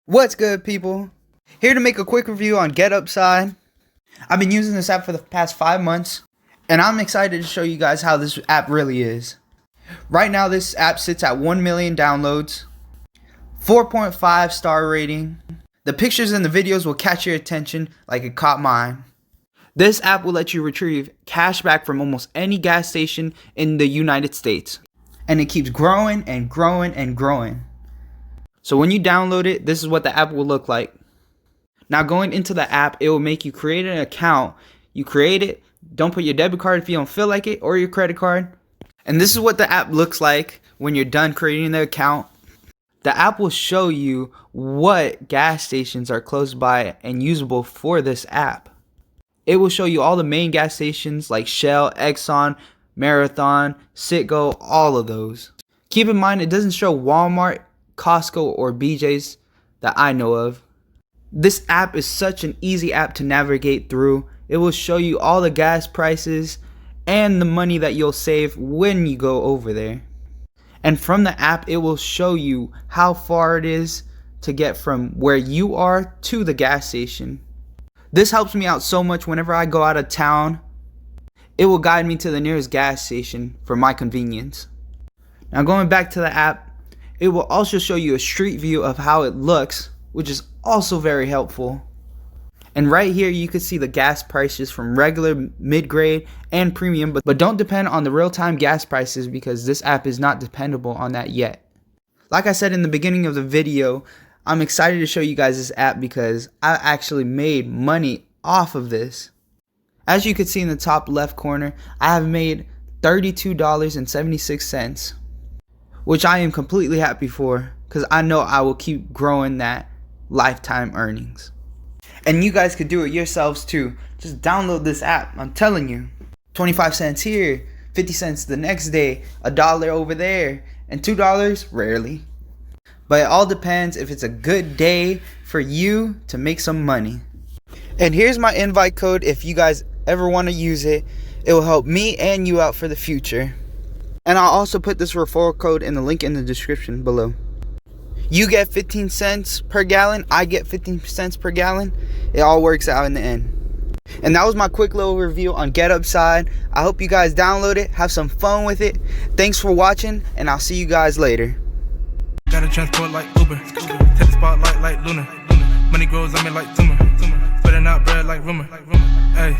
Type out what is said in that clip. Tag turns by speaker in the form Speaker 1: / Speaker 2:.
Speaker 1: What's good, people? Here to make a quick review on GetUpside. I've been using this app for the past 5 months, and I'm excited to show you guys how this app really is. Right now, this app sits at 1 million downloads, 4.5 star rating. The pictures and the videos will catch your attention like it caught mine. This app will let you retrieve cash back from almost any gas station in the United States. And it keeps growing and growing and growing. So when you download it, this is what the app will look like. Now going into the app, it will make you create an account. You create it, don't put your debit card if you don't feel like it, or your credit card. And this is what the app looks like when you're done creating the account. The app will show you what gas stations are close by and usable for this app. It will show you all the main gas stations like Shell, Exxon, Marathon, Citgo, all of those. Keep in mind, it doesn't show Walmart, Costco, or BJ's that I know of. This app is such an easy app to navigate through. It will show you all the gas prices and the money that you'll save when you go over there. And from the app, it will show you how far it is to get from where you are to the gas station. This helps me out so much whenever I go out of town. It will guide me to the nearest gas station for my convenience. Now going back to the app, it will also show you a street view of how it looks, which is also very helpful. And right here you can see the gas prices from regular, mid-grade, and premium, but don't depend on the real-time gas prices because this app is not dependable on that yet. Like I said in the beginning of the video, I'm excited to show you guys this app because I actually made money off of this. As you can see in the top left corner, I have made $32.76, which I am completely happy for because I know I will keep growing that lifetime earnings. And you guys could do it yourselves too. Just download this app. I'm telling you. 25 cents here, 50 cents the next day, $1 over there, and $2 rarely. But it all depends if it's a good day for you to make some money. And here's my invite code if you guys ever want to use it. It will help me and you out for the future. And I'll also put this referral code in the link in the description below. You get 15 cents per gallon, I get 15 cents per gallon. It all works out in the end. And that was my quick little review on GetUpside. I hope you guys download it, have some fun with it. Thanks for watching, and I'll see you guys later.
Speaker 2: Got a transport like Uber, take the spotlight like Luna. Money grows on me like tumor, spreading out bread like rumor. Hey.